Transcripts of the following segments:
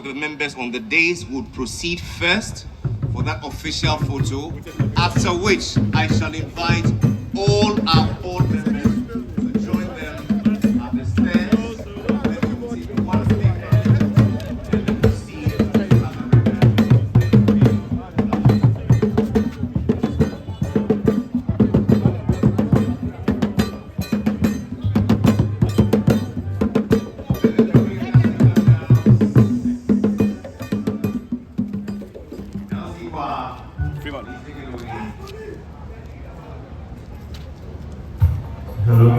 with the members on the days would proceed first for that official photo, after which I shall invite all our board members to join them at the stairs. Then we will take one step and then proceed to the Hello.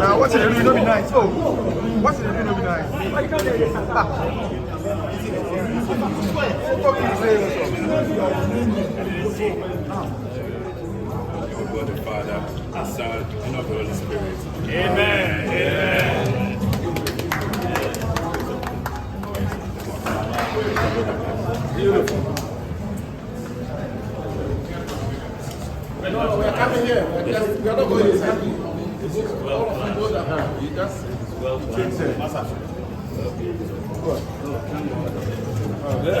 Now, what's it doing? Don't be nice. Oh, what's it doing? Don't be nice. God the Father, the Son, and of the Holy Spirit. Amen. Amen. Beautiful. No, we are coming here. We are not going inside. You just change it. This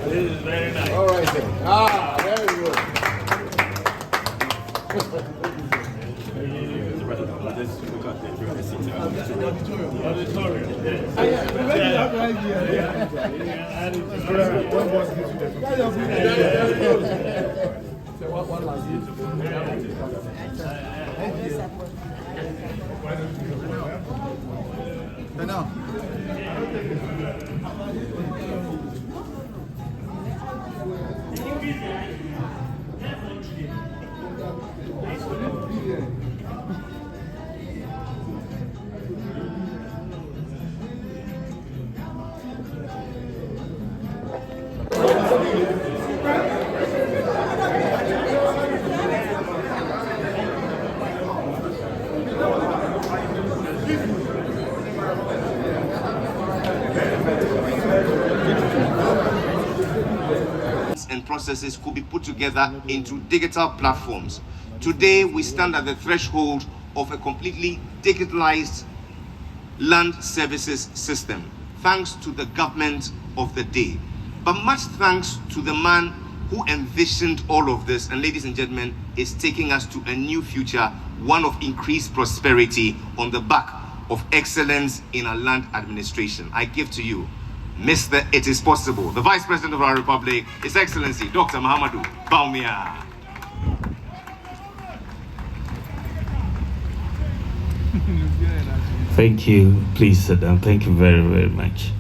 is very nice. All right then. Ah, very good. Let's look at the Auditorium. One last and processes could be put together into digital platforms. Today, we stand at the threshold of a completely digitalized land services system, thanks to the government of the day. But much thanks to the man who envisioned all of this, and ladies and gentlemen, is taking us to a new future, one of increased prosperity on the back of excellence in our land administration. I give to you, Mr. It is Possible, the Vice President of our Republic, His Excellency, Dr. Mahamudu Bawumia. Thank you. Please sit down. Thank you very, very much.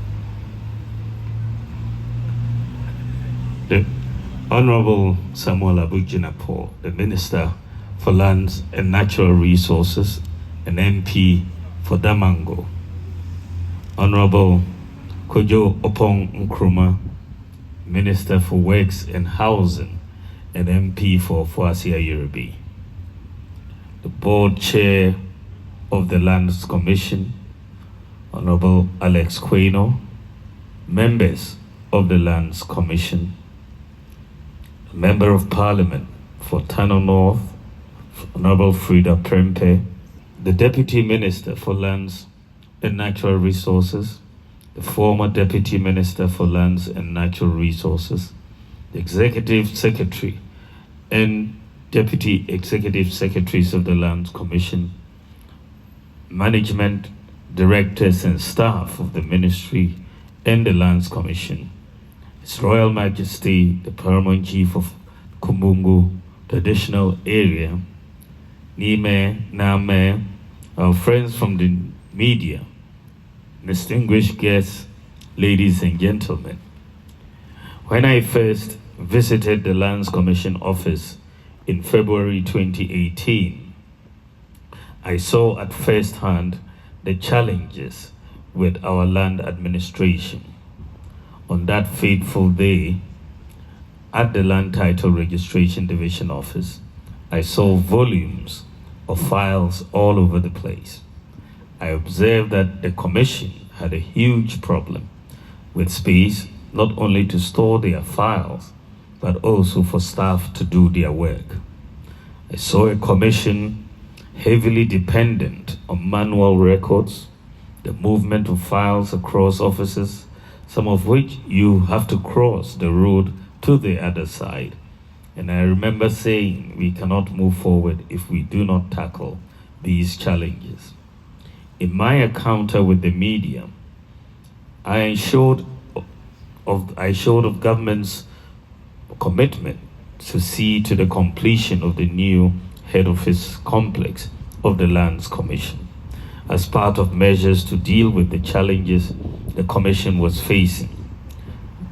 The Honorable Samuel Abujinapo, the Minister for Lands and Natural Resources, and MP for Damango. Honorable Kojo Opong Nkrumah, Minister for Works and Housing, and MP for Fuasia Yoruba. The Board Chair of the Lands Commission, Honorable Alex Quaino, members of the Lands Commission, Member of Parliament for Tano North, Honorable Frida Prempe, the Deputy Minister for Lands and Natural Resources, the former Deputy Minister for Lands and Natural Resources, the Executive Secretary and Deputy Executive Secretaries of the Lands Commission, management, directors and staff of the Ministry and the Lands Commission, His Royal Majesty, the Paramount Chief of Kumbungu Traditional Area, Nime, Name, our friends from the media, distinguished guests, ladies and gentlemen. When I first visited the Lands Commission office in February 2018, I saw at first hand the challenges with our land administration. On that fateful day, at the Land Title Registration Division office, I saw volumes of files all over the place. I observed that the Commission had a huge problem with space, not only to store their files, but also for staff to do their work. I saw a Commission heavily dependent on manual records, the movement of files across offices, some of which you have to cross the road to the other side. And I remember saying we cannot move forward if we do not tackle these challenges. In my encounter with the media, I showed of government's commitment to see to the completion of the new head office complex of the Lands Commission as part of measures to deal with the challenges the Commission was facing.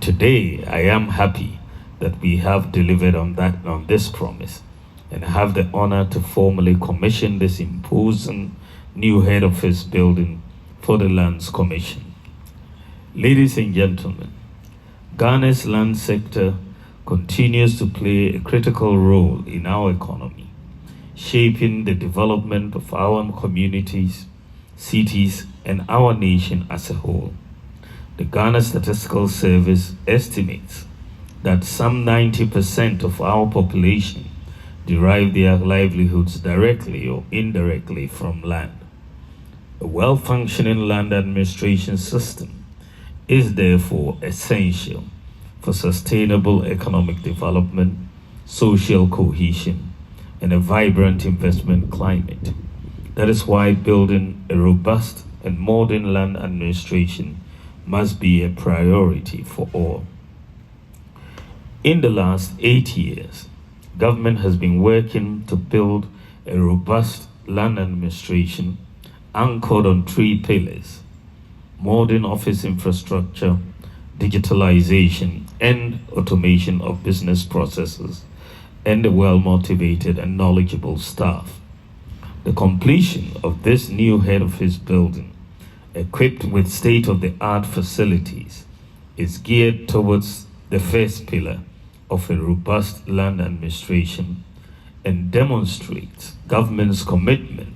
Today, I am happy that we have delivered on this promise and have the honor to formally commission this imposing new head office building for the Lands Commission. Ladies and gentlemen, Ghana's land sector continues to play a critical role in our economy, shaping the development of our communities, cities, and our nation as a whole. The Ghana Statistical Service estimates that some 90% of our population derive their livelihoods directly or indirectly from land. A well-functioning land administration system is therefore essential for sustainable economic development, social cohesion, and a vibrant investment climate. That is why building a robust and modern land administration must be a priority for all. In the last 8 years, government has been working to build a robust land administration anchored on 3 pillars: modern office infrastructure, digitalization, and automation of business processes, and a well-motivated and knowledgeable staff. The completion of this new head office building, equipped with state-of-the-art facilities, is geared towards the first pillar of a robust land administration and demonstrates government's commitment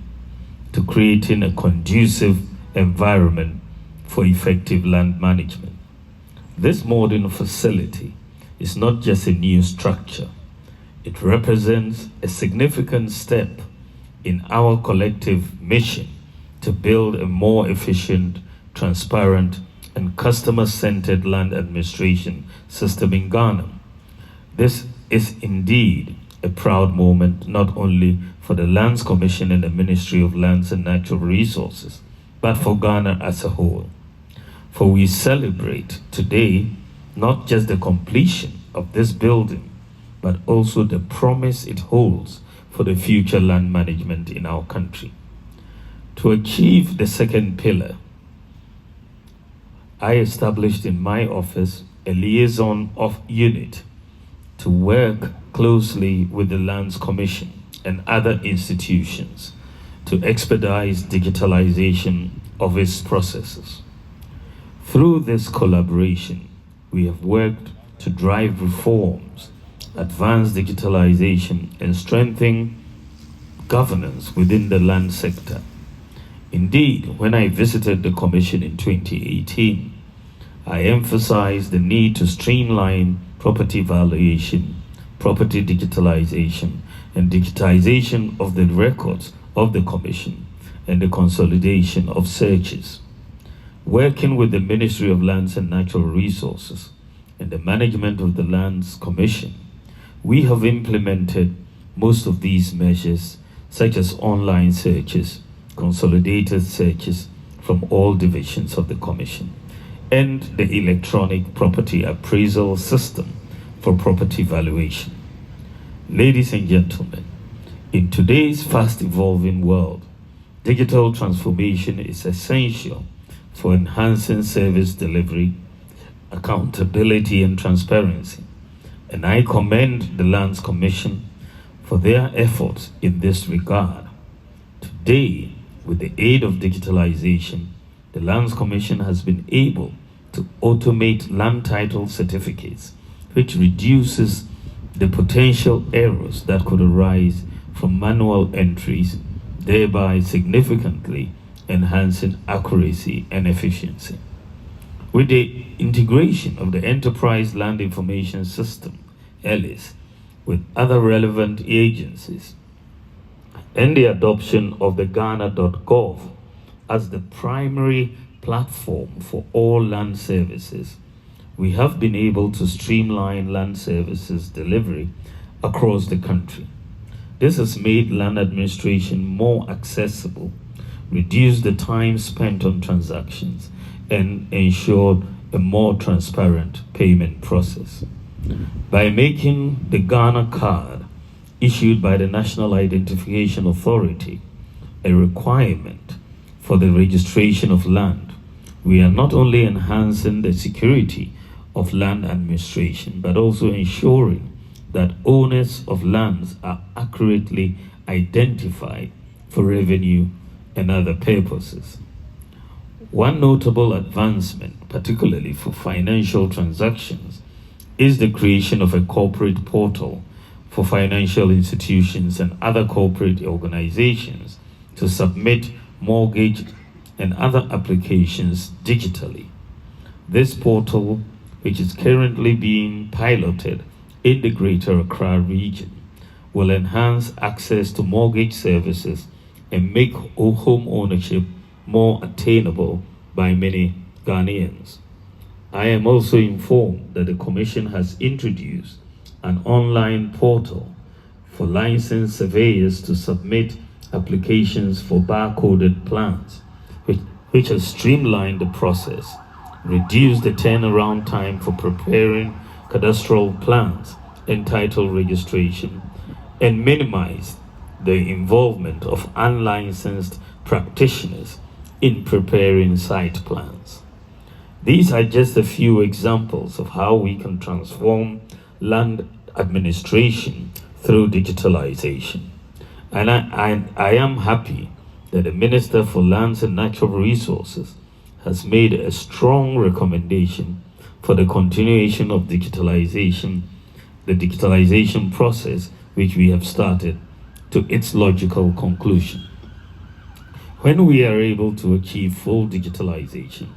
to creating a conducive environment for effective land management. This modern facility is not just a new structure. It represents a significant step in our collective mission to build a more efficient, transparent, and customer-centered land administration system in Ghana. This is indeed a proud moment not only for the Lands Commission and the Ministry of Lands and Natural Resources, but for Ghana as a whole. For we celebrate today not just the completion of this building, but also the promise it holds for the future land management in our country. To achieve the second pillar, I established in my office a liaison unit to work closely with the Lands Commission and other institutions to expedite digitalization of its processes. Through this collaboration, we have worked to drive reforms, advance digitalization, and strengthen governance within the land sector. Indeed, when I visited the Commission in 2018, I emphasized the need to streamline property valuation, property digitalization, and digitization of the records of the Commission, and the consolidation of searches. Working with the Ministry of Lands and Natural Resources and the management of the Lands Commission, we have implemented most of these measures, such as online searches, consolidated searches from all divisions of the Commission, and the electronic property appraisal system for property valuation. Ladies and gentlemen, in today's fast-evolving world, digital transformation is essential for enhancing service delivery, accountability, and transparency. And I commend the Lands Commission for their efforts in this regard. Today, with the aid of digitalization, the Lands Commission has been able to automate land title certificates, which reduces the potential errors that could arise from manual entries thereby significantly enhancing accuracy and efficiency. With the integration of the Enterprise Land Information System, ELIS, with other relevant agencies, and the adoption of the Ghana.gov as the primary platform for all land services, we have been able to streamline land services delivery across the country. This has made land administration more accessible, reduced the time spent on transactions, and ensured a more transparent payment process. By making the Ghana card issued by the National Identification Authority a requirement for the registration of land, we are not only enhancing the security of land administration, but also ensuring that owners of lands are accurately identified for revenue and other purposes. One notable advancement, particularly for financial transactions, is the creation of a corporate portal for financial institutions and other corporate organizations to submit mortgage and other applications digitally. This portal, which is currently being piloted in the Greater Accra region, will enhance access to mortgage services and make home ownership more attainable by many Ghanaians. I am also informed that the Commission has introduced an online portal for licensed surveyors to submit applications for barcoded plans, which has streamlined the process, reduced the turnaround time for preparing cadastral plans and title registration, and minimized the involvement of unlicensed practitioners in preparing site plans. These are just a few examples of how we can transform land administration through digitalization. And I am happy that the Minister for Lands and Natural Resources has made a strong recommendation for the continuation of digitalization, the digitalization process which we have started, to its logical conclusion. When we are able to achieve full digitalization,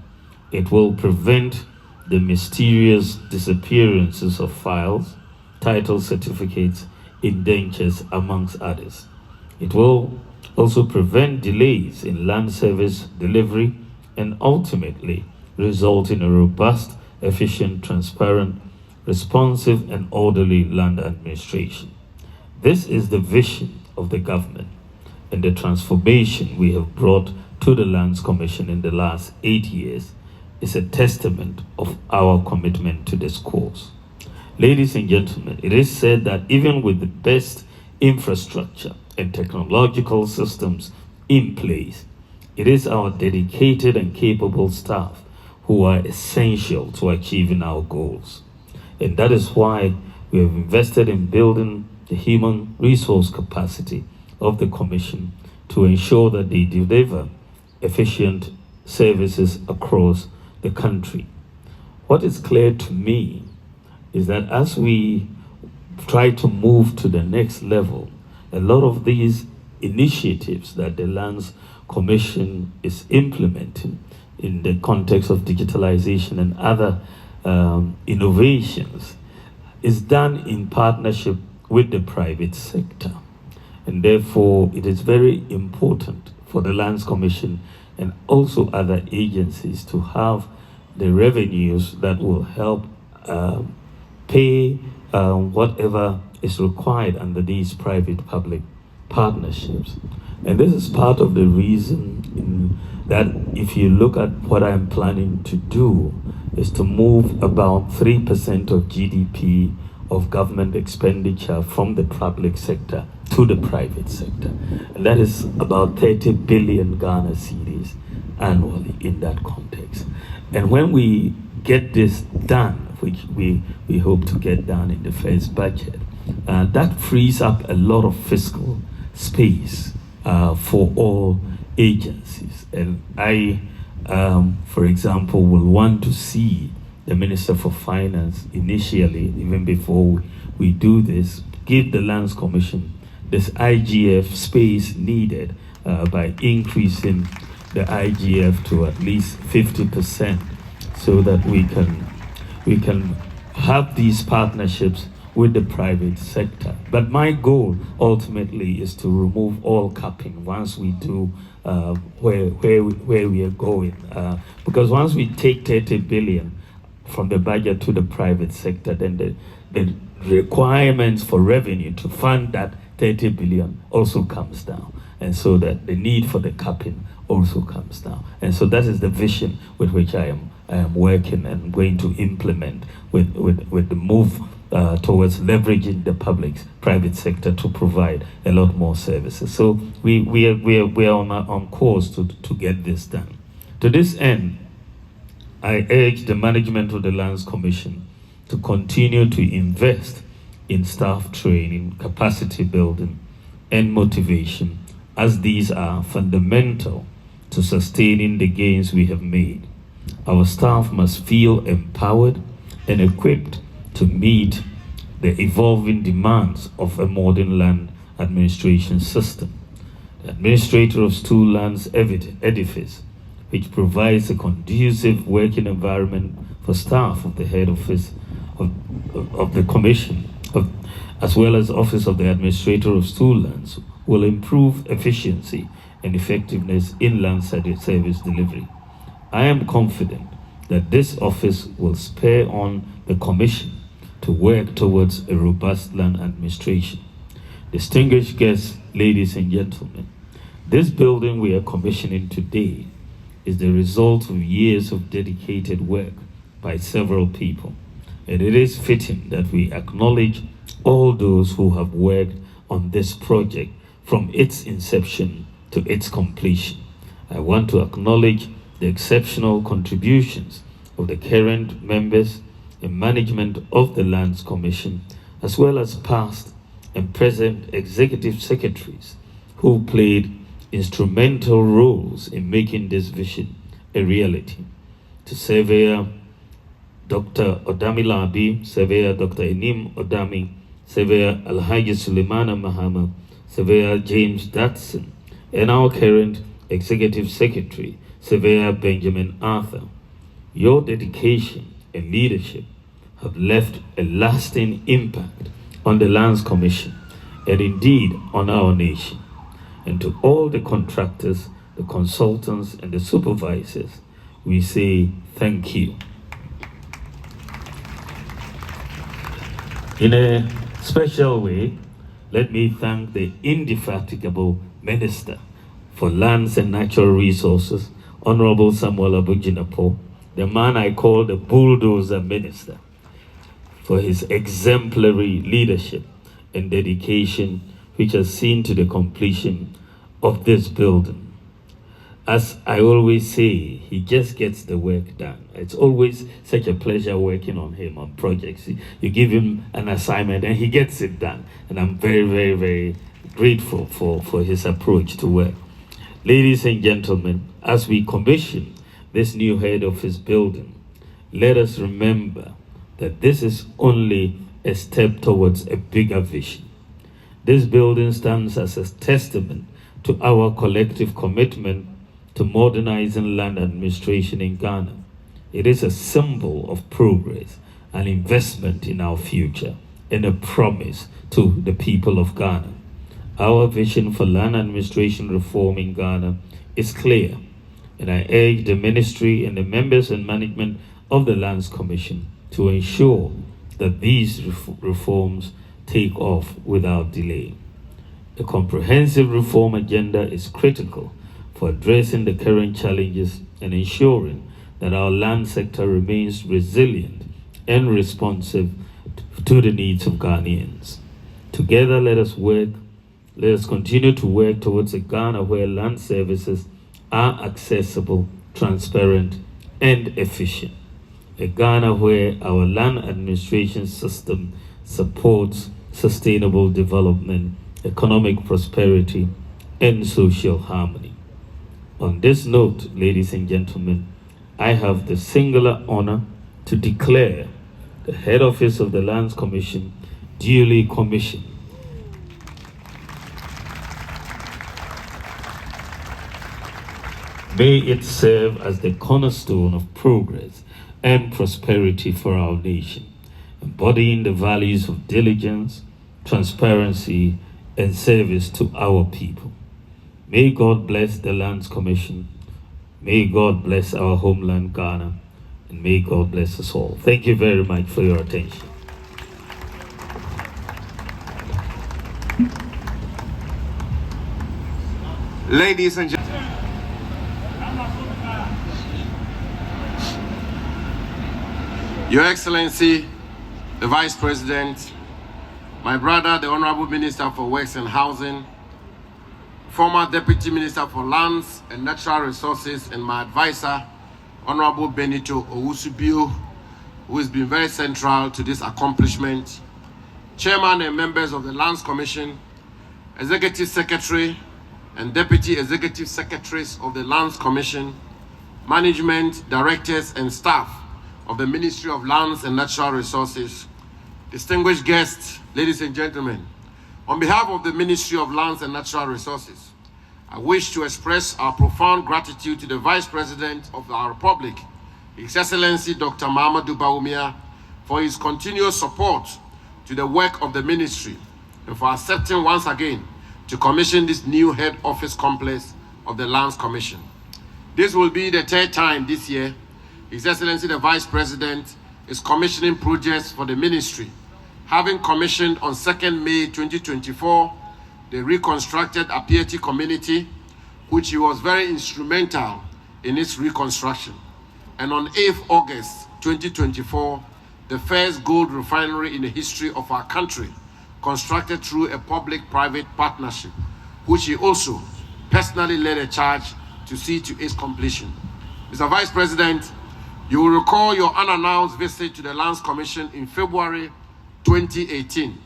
it will prevent the mysterious disappearances of files, title certificates, indentures, amongst others. It will also prevent delays in land service delivery and ultimately result in a robust, efficient, transparent, responsive, and orderly land administration. This is the vision of the government, and the transformation we have brought to the Lands Commission in the last 8 years is a testament of our commitment to this cause. Ladies and gentlemen, it is said that even with the best infrastructure and technological systems in place, it is our dedicated and capable staff who are essential to achieving our goals. And that is why we have invested in building the human resource capacity of the Commission to ensure that they deliver efficient services across the country. What is clear to me is that as we try to move to the next level, a lot of these initiatives that the Lands Commission is implementing in the context of digitalization and other innovations is done in partnership with the private sector. And therefore, it is very important for the Lands Commission and also other agencies to have the revenues that will help pay whatever is required under these private-public partnerships. And this is part of the reason that if you look at what I'm planning to do is to move about 3% of GDP of government expenditure from the public sector to the private sector. And that is about 30 billion Ghana cedis annually in that context. And when we get this done, which we hope to get done in the first budget, that frees up a lot of fiscal space for all agencies. And I, for example, will want to see the Minister for Finance initially, even before we do this, give the Lands Commission this IGF space needed by increasing the IGF to at least 50%, so that we can have these partnerships with the private sector. But my goal ultimately is to remove all capping once we do where we are going. Because once we take 30 billion from the budget to the private sector, then the requirements for revenue to fund that 30 billion also comes down. And so that the need for the capping also comes down. And so that is the vision with which I am working and going to implement with the move towards leveraging the private sector to provide a lot more services. So we are on course to get this done. To this end, I urge the management of the Lands Commission to continue to invest in staff training, capacity building, and motivation, as these are fundamental to sustaining the gains we have made. Our staff must feel empowered and equipped to meet the evolving demands of a modern land administration system. The administrator of Stool Lands edifice, which provides a conducive working environment for staff of the head office of the Commission, as well as Office of the Administrator of Stool Lands, will improve efficiency and effectiveness in land service delivery. I am confident that this office will spur on the Commission to work towards a robust land administration. Distinguished guests, ladies and gentlemen, this building we are commissioning today is the result of years of dedicated work by several people, and it is fitting that we acknowledge all those who have worked on this project from its inception to its completion. I want to acknowledge the exceptional contributions of the current members and management of the Lands Commission, as well as past and present executive secretaries who played instrumental roles in making this vision a reality. To Surveyor Dr. Odami Labi, Surveyor Dr. Enim Odami, Surveyor Alhaji Suleimana Mahama, Surveyor James Datson, and our current Executive Secretary, Surveyor Benjamin Arthur. Your dedication and leadership have left a lasting impact on the Lands Commission and indeed on our nation. And to all the contractors, the consultants, and the supervisors, we say thank you. In a special way, let me thank the indefatigable Minister for Lands and Natural Resources, Honorable Samuel Abujinapo, the man I call the bulldozer minister, for his exemplary leadership and dedication, which has seen to the completion of this building. As I always say, he just gets the work done. It's always such a pleasure working on him on projects. You give him an assignment and he gets it done. And I'm very, very, very grateful for his approach to work. Ladies and gentlemen, as we commission this new head office building, let us remember that this is only a step towards a bigger vision. This building stands as a testament to our collective commitment to modernizing land administration in Ghana. It is a symbol of progress, an investment in our future, and a promise to the people of Ghana. Our vision for land administration reform in Ghana is clear, and I urge the ministry and the members and management of the Lands Commission to ensure that these reforms take off without delay. A comprehensive reform agenda is critical for addressing the current challenges and ensuring that our land sector remains resilient and responsive to the needs of Ghanaians. Together, let us continue to work towards a Ghana where land services are accessible, transparent, and efficient. A Ghana where our land administration system supports sustainable development, economic prosperity, and social harmony. On this note, ladies and gentlemen, I have the singular honor to declare the head office of the Lands Commission duly commissioned. May it serve as the cornerstone of progress and prosperity for our nation, embodying the values of diligence, transparency, and service to our people. May God bless the Lands Commission. May God bless our homeland, Ghana, and may God bless us all. Thank you very much for your attention. Ladies and gentlemen, Your Excellency, the Vice President, my brother, the Honorable Minister for Works and Housing, former Deputy Minister for Lands and Natural Resources, and my advisor, Honorable Benito Owusu-Bio, who has been very central to this accomplishment, Chairman and members of the Lands Commission, Executive Secretary and Deputy Executive Secretaries of the Lands Commission, management, directors, and staff of the Ministry of Lands and Natural Resources, distinguished guests, ladies and gentlemen, on behalf of the Ministry of Lands and Natural Resources, I wish to express our profound gratitude to the Vice President of our Republic, His Excellency Dr. Bawumia, for his continuous support to the work of the Ministry and for accepting once again to commission this new head office complex of the Lands Commission. This will be the third time this year His Excellency the Vice President is commissioning projects for the Ministry, having commissioned on 2nd May 2024 the reconstructed Apieti community, which he was very instrumental in its reconstruction, and on 8th August 2024 the first gold refinery in the history of our country, constructed through a public-private partnership, which he also personally led a charge to see to its completion. Mr. Vice President, you will recall your unannounced visit to the Lands Commission in February 2018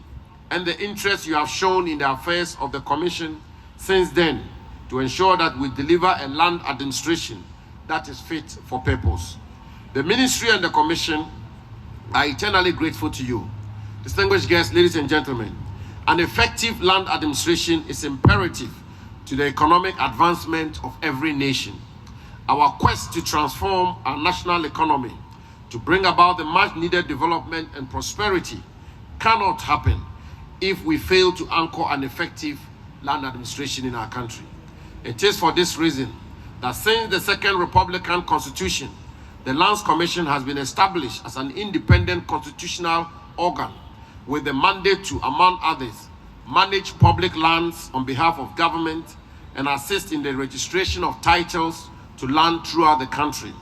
and the interest you have shown in the affairs of the Commission since then to ensure that we deliver a land administration that is fit for purpose. The Ministry and the Commission are eternally grateful to you. Distinguished guests, ladies and gentlemen, an effective land administration is imperative to the economic advancement of every nation. Our quest to transform our national economy to bring about the much needed development and prosperity cannot happen if we fail to anchor an effective land administration in our country. It is for this reason that since the Second Republican Constitution, the Lands Commission has been established as an independent constitutional organ with the mandate to, among others, manage public lands on behalf of government and assist in the registration of titles to land throughout the country.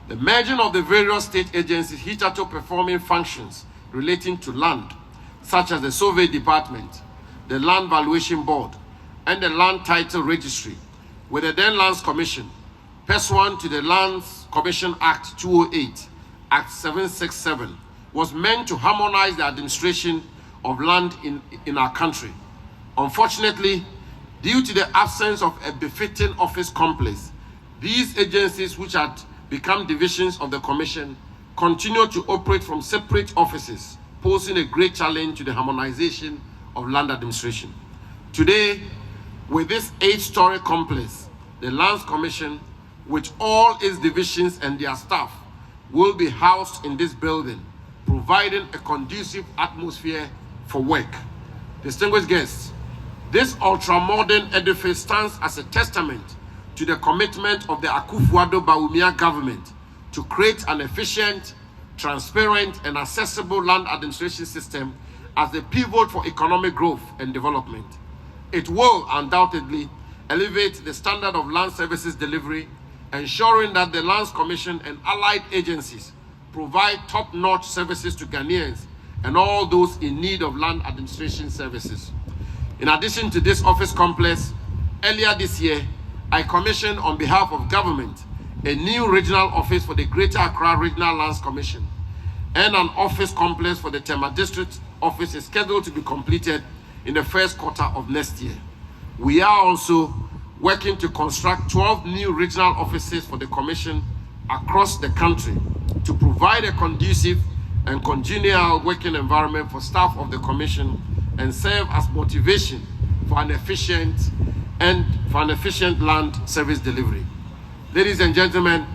The merging of the various state agencies hitherto performing functions relating to land, such as the Survey Department, the Land Valuation Board, and the Land Title Registry, with the then Lands Commission, pursuant to the Lands Commission Act 208, Act 767, was meant to harmonize the administration of land in our country. Unfortunately, due to the absence of a befitting office complex, these agencies, which had become divisions of the Commission, continue to operate from separate offices, posing a great challenge to the harmonization of land administration. Today, with this 8-story complex, the Lands Commission, with all its divisions and their staff, will be housed in this building, providing a conducive atmosphere for work. Distinguished guests, this ultra-modern edifice stands as a testament to the commitment of the Akufo-Addo Bawumia government to create an efficient, transparent, and accessible land administration system as the pivot for economic growth and development. It will undoubtedly elevate the standard of land services delivery, ensuring that the Lands Commission and allied agencies provide top-notch services to Ghanaians and all those in need of land administration services. In addition to this office complex, earlier this year, I commissioned on behalf of government a new regional office for the Greater Accra Regional Lands Commission, and an office complex for the Tema District Office is scheduled to be completed in the first quarter of next year. We are also working to construct 12 new regional offices for the Commission across the country to provide a conducive and congenial working environment for staff of the Commission and serve as motivation for an efficient land service delivery. Ladies and gentlemen,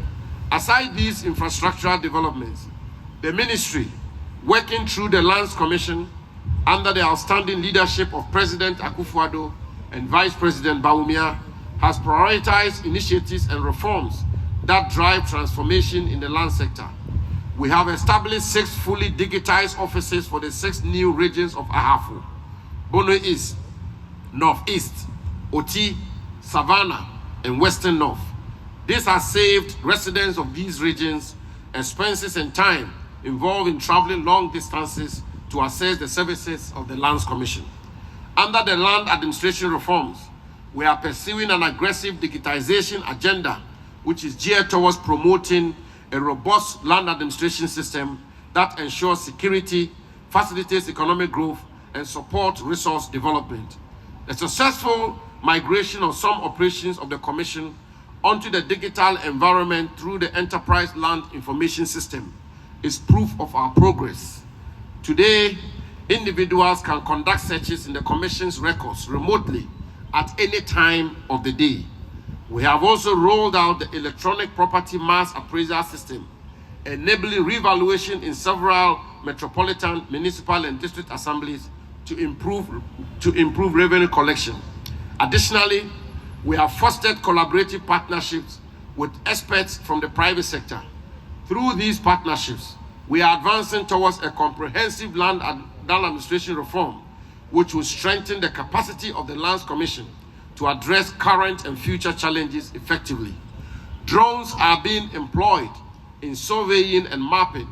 aside these infrastructural developments, the ministry, working through the Lands Commission under the outstanding leadership of President Akufo-Addo and Vice President Bawumia, has prioritized initiatives and reforms that drive transformation in the land sector. We have established 6 fully digitized offices for the 6 new regions of Ahafo: Bono East, Northeast, Oti, Savannah, and Western North. This has saved residents of these regions expenses and time involved in traveling long distances to access the services of the Lands Commission. Under the land administration reforms, we are pursuing an aggressive digitization agenda which is geared towards promoting a robust land administration system that ensures security, facilitates economic growth, and supports resource development. The successful migration of some operations of the Commission onto the digital environment through the Enterprise Land Information System is proof of our progress. Today, individuals can conduct searches in the Commission's records remotely at any time of the day. We have also rolled out the electronic property mass appraisal system, enabling revaluation in several metropolitan, municipal, and district assemblies to improve revenue collection. Additionally, we have fostered collaborative partnerships with experts from the private sector. Through these partnerships, we are advancing towards a comprehensive land administration reform, which will strengthen the capacity of the Lands Commission to address current and future challenges effectively. Drones are being employed in surveying and mapping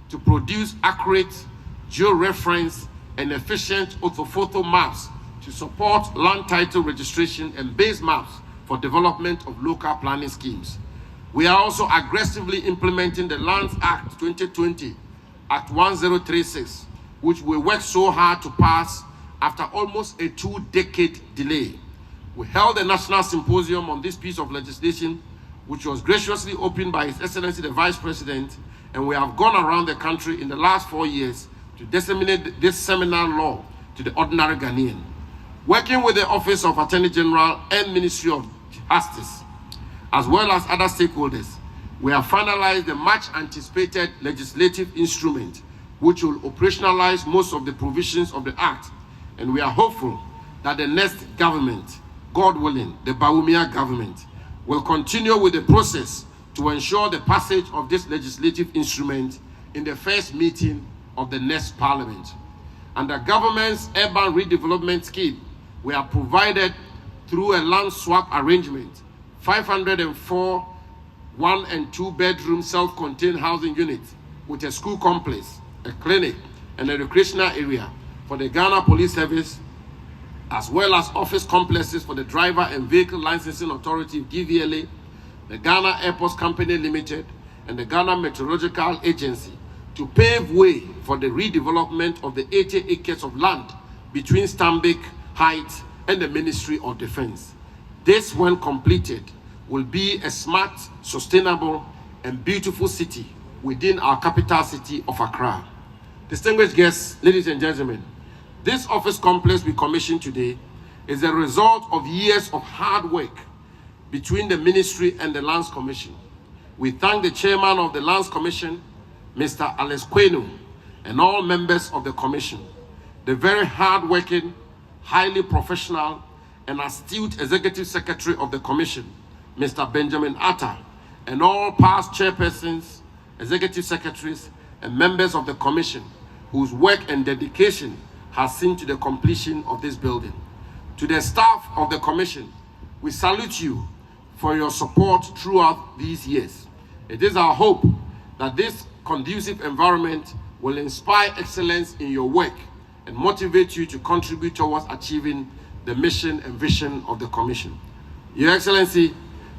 to produce accurate georeference and efficient orthophoto maps to support land title registration and base maps for development of local planning schemes. We are also aggressively implementing the Lands Act 2020, Act 1036, which we worked so hard to pass after almost a 2-decade delay. We held a national symposium on this piece of legislation, which was graciously opened by His Excellency the Vice President, and we have gone around the country in the last 4 years to disseminate this seminal law to the ordinary Ghanaian. Working with the Office of Attorney General and Ministry of Justice, as well as other stakeholders, we have finalized the much anticipated legislative instrument which will operationalize most of the provisions of the Act, and we are hopeful that the next government, God willing, the Bawumia government, will continue with the process to ensure the passage of this legislative instrument in the first meeting of the next parliament. Under government's urban redevelopment scheme, we are provided through a land swap arrangement 504 1- and 2-bedroom self-contained housing units with a school complex, a clinic, and a recreational area for the Ghana Police Service, as well as office complexes for the Driver and Vehicle Licensing Authority, GVLA, the Ghana Airports Company Limited, and the Ghana Meteorological Agency, to pave way for the redevelopment of the 80 acres of land between Stambik Heights and the Ministry of Defense. This, when completed, will be a smart, sustainable, and beautiful city within our capital city of Accra. Distinguished guests, ladies and gentlemen, this office complex we commissioned today is a result of years of hard work between the ministry and the Lands Commission. We thank the chairman of the Lands Commission, Mr. Alex Kwenu, and all members of the commission, the very hard-working, highly professional, and astute executive secretary of the commission, Mr. Benjamin Atta, and all past chairpersons, executive secretaries, and members of the commission whose work and dedication has seen to the completion of this building. To the staff of the commission, we salute you for your support throughout these years. It is our hope that this conducive environment will inspire excellence in your work and motivate you to contribute towards achieving the mission and vision of the commission. Your Excellency,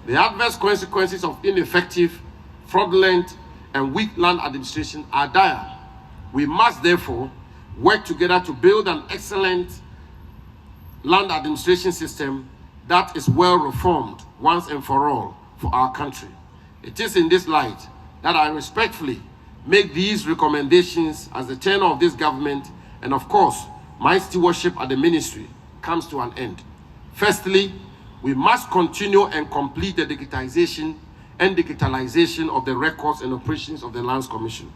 the adverse consequences of ineffective, fraudulent, and weak land administration are dire. We must therefore work together to build an excellent land administration system that is well reformed once and for all for our country. It is in this light that I respectfully make these recommendations as the tenure of this government and, of course, my stewardship at the ministry comes to an end. Firstly, we must continue and complete the digitization and digitalization of the records and operations of the Lands Commission.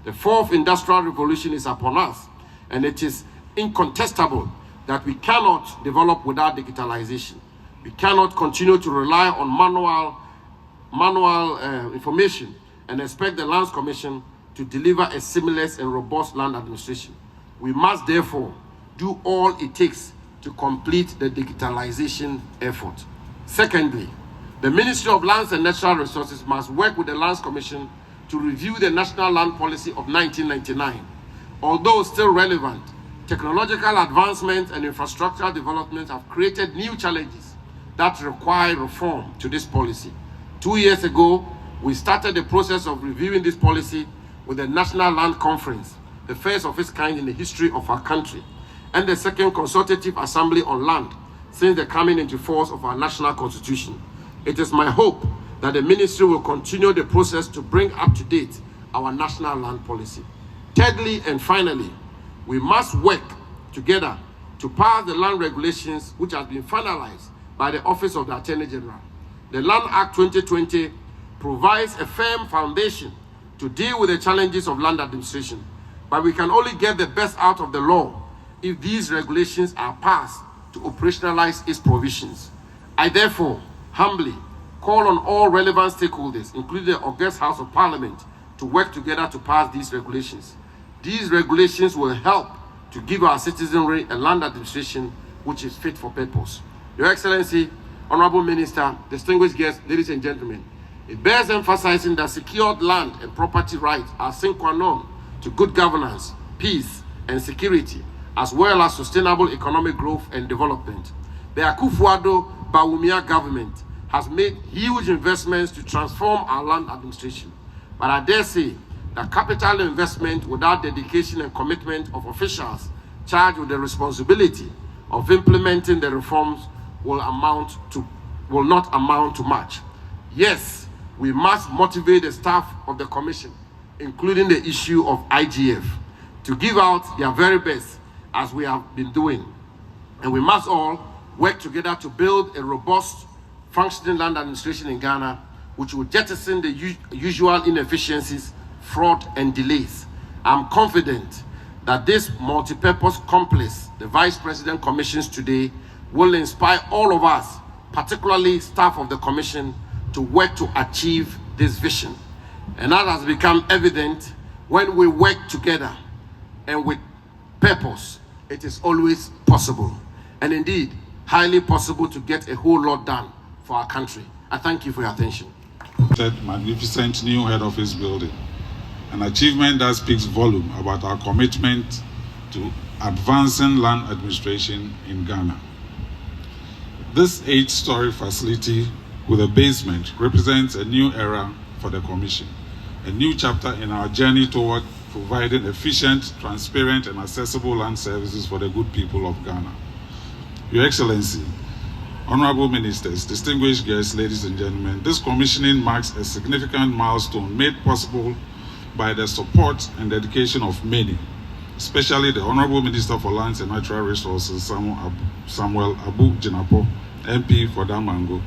The fourth industrial revolution is upon us, and it is incontestable that we cannot develop without digitalization. We cannot continue to rely on manual information and expect the Lands Commission to deliver a seamless and robust land administration. We must therefore do all it takes to complete the digitalization effort. Secondly, the Ministry of Lands and Natural Resources must work with the Lands Commission to review the National Land Policy of 1999. Although still relevant, technological advancements and infrastructural developments have created new challenges that require reform to this policy. 2 years ago, we started the process of reviewing this policy with the National Land Conference, the first of its kind in the history of our country, and the second Consultative Assembly on Land since the coming into force of our national constitution. It is my hope that the ministry will continue the process to bring up to date our national land policy. Thirdly and finally, we must work together to pass the land regulations which have been finalized by the Office of the Attorney General. The Land Act 2020 provides a firm foundation to deal with the challenges of land administration, but we can only get the best out of the law if these regulations are passed to operationalize its provisions. I therefore humbly call on all relevant stakeholders, including the August House of Parliament, to work together to pass these regulations. These regulations will help to give our citizenry a land administration which is fit for purpose. Your Excellency, Honorable Minister, distinguished guests, ladies and gentlemen, it bears emphasizing that secured land and property rights are sine qua non to good governance, peace, and security, as well as sustainable economic growth and development. The Akufo-Addo Bawumia government has made huge investments to transform our land administration. But I dare say that capital investment without dedication and commitment of officials charged with the responsibility of implementing the reforms will not amount to much. Yes, we must motivate the staff of the Commission, including the issue of IGF, to give out their very best as we have been doing. And we must all work together to build a robust, functioning land administration in Ghana, which will jettison the usual inefficiencies, fraud, and delays. I'm confident that this multi-purpose complex the Vice President commissions today will inspire all of us, particularly staff of the Commission, to work to achieve this vision. And that has become evident when we work together and with purpose. It is always possible, and indeed highly possible, to get a whole lot done for our country. I thank you for your attention. That magnificent new head office building, an achievement that speaks volume about our commitment to advancing land administration in Ghana. This 8-story facility with a basement represents a new era for the Commission, a new chapter in our journey toward providing efficient, transparent, and accessible land services for the good people of Ghana. Your Excellency, Honorable Ministers, distinguished guests, ladies and gentlemen, this commissioning marks a significant milestone made possible by the support and dedication of many, especially the Honorable Minister for Lands and Natural Resources, Samuel Abu Jinapo, MP for Damango,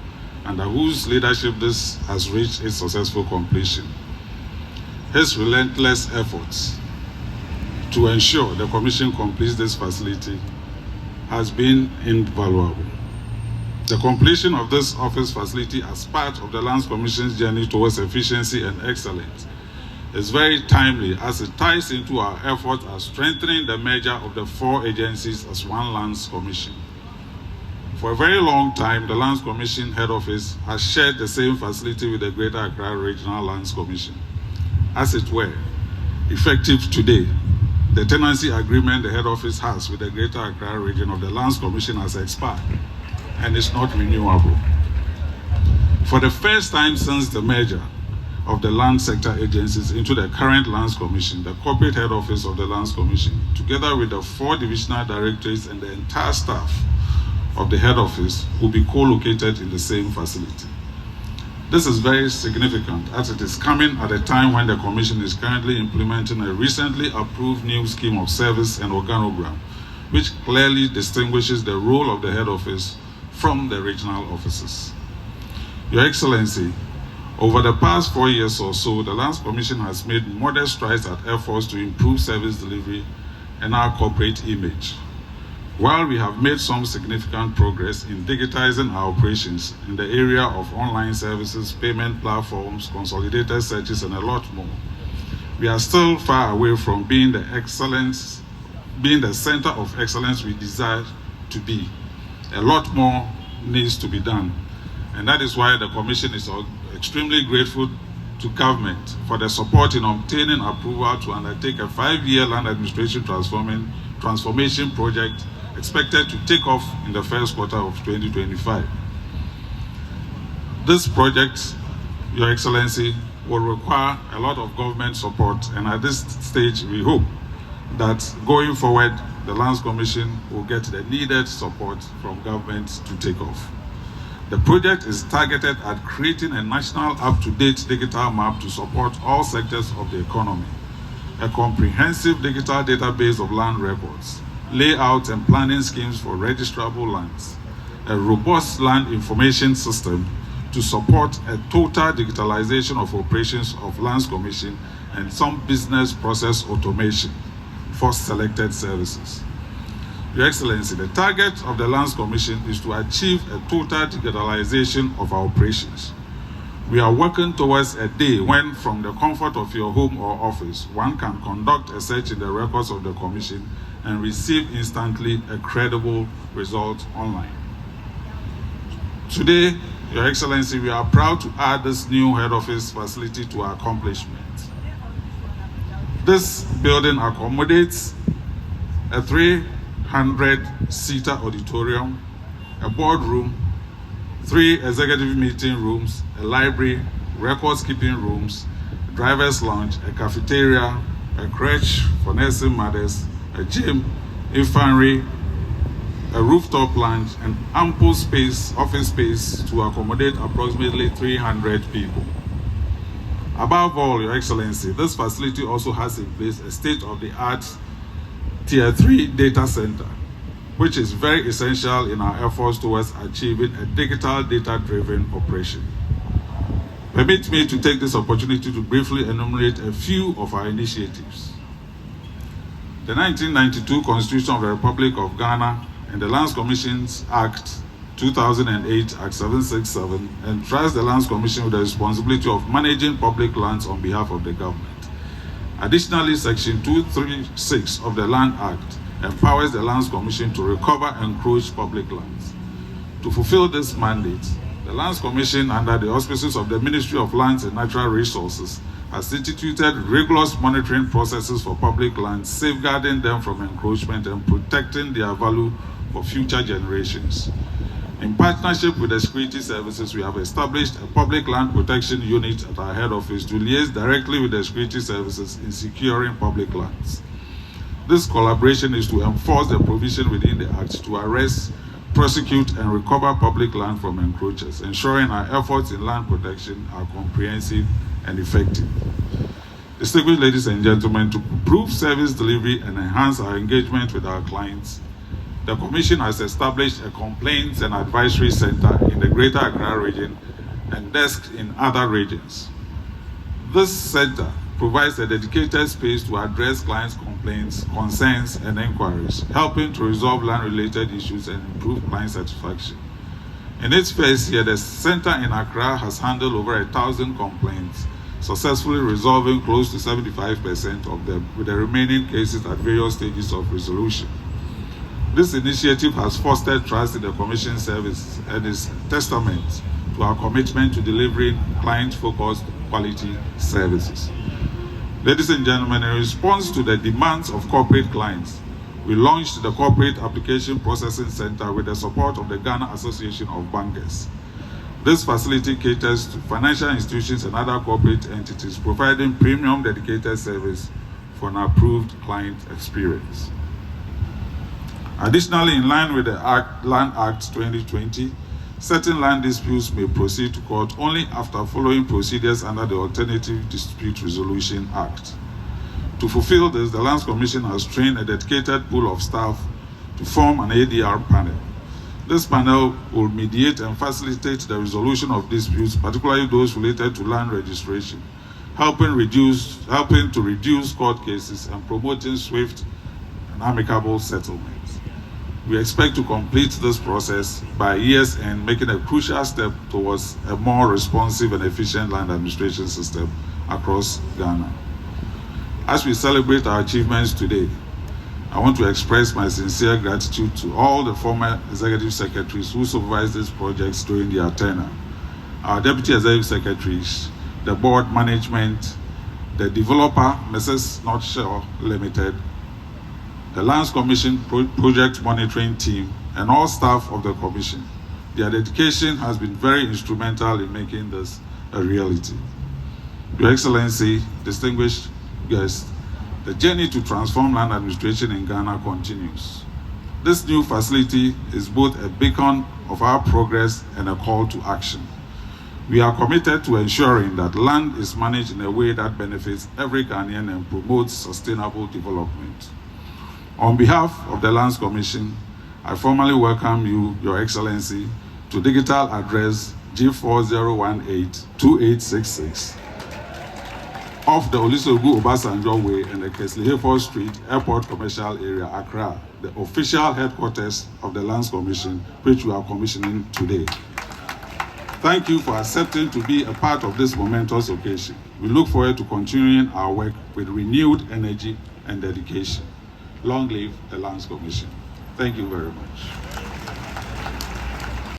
under whose leadership this has reached its successful completion. His relentless efforts to ensure the Commission completes this facility has been invaluable. The completion of this office facility as part of the Lands Commission's journey towards efficiency and excellence is very timely, as it ties into our effort at strengthening the merger of the 4 agencies as one Lands Commission. For a very long time, the Lands Commission head office has shared the same facility with the Greater Accra Regional Lands Commission. As it were, effective today, the tenancy agreement the head office has with the Greater Accra region of the Lands Commission has expired and is not renewable. For the first time since the merger of the land sector agencies into the current Lands Commission, the corporate head office of the Lands Commission, together with the 4 divisional directorates and the entire staff of the head office, will be co-located in the same facility. This is very significant, as it is coming at a time when the Commission is currently implementing a recently approved new scheme of service and organogram, which clearly distinguishes the role of the head office from the regional offices. Your Excellency, Over the past 4 years or so, the Lands Commission has made modest strides at efforts to improve service delivery and our corporate image. While we have made some significant progress in digitizing our operations in the area of online services, payment platforms, consolidated searches, and a lot more, we are still far away from being the center of excellence we desire to be. A lot more needs to be done. And that is why the Commission is extremely grateful to government for the support in obtaining approval to undertake a 5-year land administration transformation project expected to take off in the first quarter of 2025. This project, Your Excellency, will require a lot of government support, and at this stage we hope that going forward the Lands Commission will get the needed support from government to take off. The project is targeted at creating a national up-to-date digital map to support all sectors of the economy, a comprehensive digital database of land records, layout and planning schemes for registrable lands, a robust land information system to support a total digitalization of operations of Lands Commission and some business process automation for selected services. Your Excellency, the target of the Lands Commission is to achieve a total digitalization of our operations. We are working towards a day when, from the comfort of your home or office, one can conduct a search in the records of the Commission and receive instantly a credible result online. Today, Your Excellency, we are proud to add this new head office facility to our accomplishment. This building accommodates a 300-seater auditorium, a boardroom, 3 executive meeting rooms, a library, records keeping rooms, a driver's lounge, a cafeteria, a crèche for nursing mothers, a gym, infirmary, a rooftop lounge, and ample space, office space to accommodate approximately 300 people. Above all, Your Excellency, this facility also has in place a state-of-the-art Tier 3 data center, which is very essential in our efforts towards achieving a digital data-driven operation. Permit me to take this opportunity to briefly enumerate a few of our initiatives. The 1992 Constitution of the Republic of Ghana and the Lands Commissions Act 2008, Act 767, entrusts the Lands Commission with the responsibility of managing public lands on behalf of the government. Additionally, Section 236 of the Land Act empowers the Lands Commission to recover encroached public lands. To fulfill this mandate, the Lands Commission, under the auspices of the Ministry of Lands and Natural Resources, has instituted rigorous monitoring processes for public lands, safeguarding them from encroachment and protecting their value for future generations. In partnership with the security services, we have established a public land protection unit at our head office to liaise directly with the security services in securing public lands. This collaboration is to enforce the provision within the Act to arrest, prosecute, and recover public land from encroachers, ensuring our efforts in land protection are comprehensive and effective. Distinguished ladies and gentlemen, to improve service delivery and enhance our engagement with our clients, the Commission has established a complaints and advisory center in the Greater Accra region and desks in other regions. This center provides a dedicated space to address clients' complaints, concerns, and inquiries, helping to resolve land-related issues and improve client satisfaction. In its first year, the center in Accra has handled over 1,000 complaints, successfully resolving close to 75% of them, with the remaining cases at various stages of resolution. This initiative has fostered trust in the Commission service and is testament to our commitment to delivering client-focused quality services. Ladies and gentlemen, in response to the demands of corporate clients, we launched the Corporate Application Processing Center with the support of the Ghana Association of Bankers. This facility caters to financial institutions and other corporate entities, providing premium dedicated service for an approved client experience. Additionally, in line with the Land Act 2020, certain land disputes may proceed to court only after following procedures under the Alternative Dispute Resolution Act. To fulfill this, the Lands Commission has trained a dedicated pool of staff to form an ADR panel. This panel will mediate and facilitate the resolution of disputes, particularly those related to land registration, helping to reduce court cases and promoting swift and amicable settlements. We expect to complete this process by year's end, making a crucial step towards a more responsive and efficient land administration system across Ghana. As we celebrate our achievements today, I want to express my sincere gratitude to all the former executive secretaries who supervised these projects during their tenure, our deputy executive secretaries, the board management, the developer, Mrs. Northshore Limited, the Lands Commission project monitoring team, and all staff of the Commission. Their dedication has been very instrumental in making this a reality. Your Excellency, distinguished guests, the journey to transform land administration in Ghana continues. This new facility is both a beacon of our progress and a call to action. We are committed to ensuring that land is managed in a way that benefits every Ghanaian and promotes sustainable development. On behalf of the Lands Commission, I formally welcome you, Your Excellency, to digital address G4018-2866 off the Olusegun Obasanjo Way and the Kesley Hayford Street Airport Commercial Area, Accra, the official headquarters of the Lands Commission, which we are commissioning today. Thank you for accepting to be a part of this momentous occasion. We look forward to continuing our work with renewed energy and dedication. Long live the Lands Commission. Thank you very much.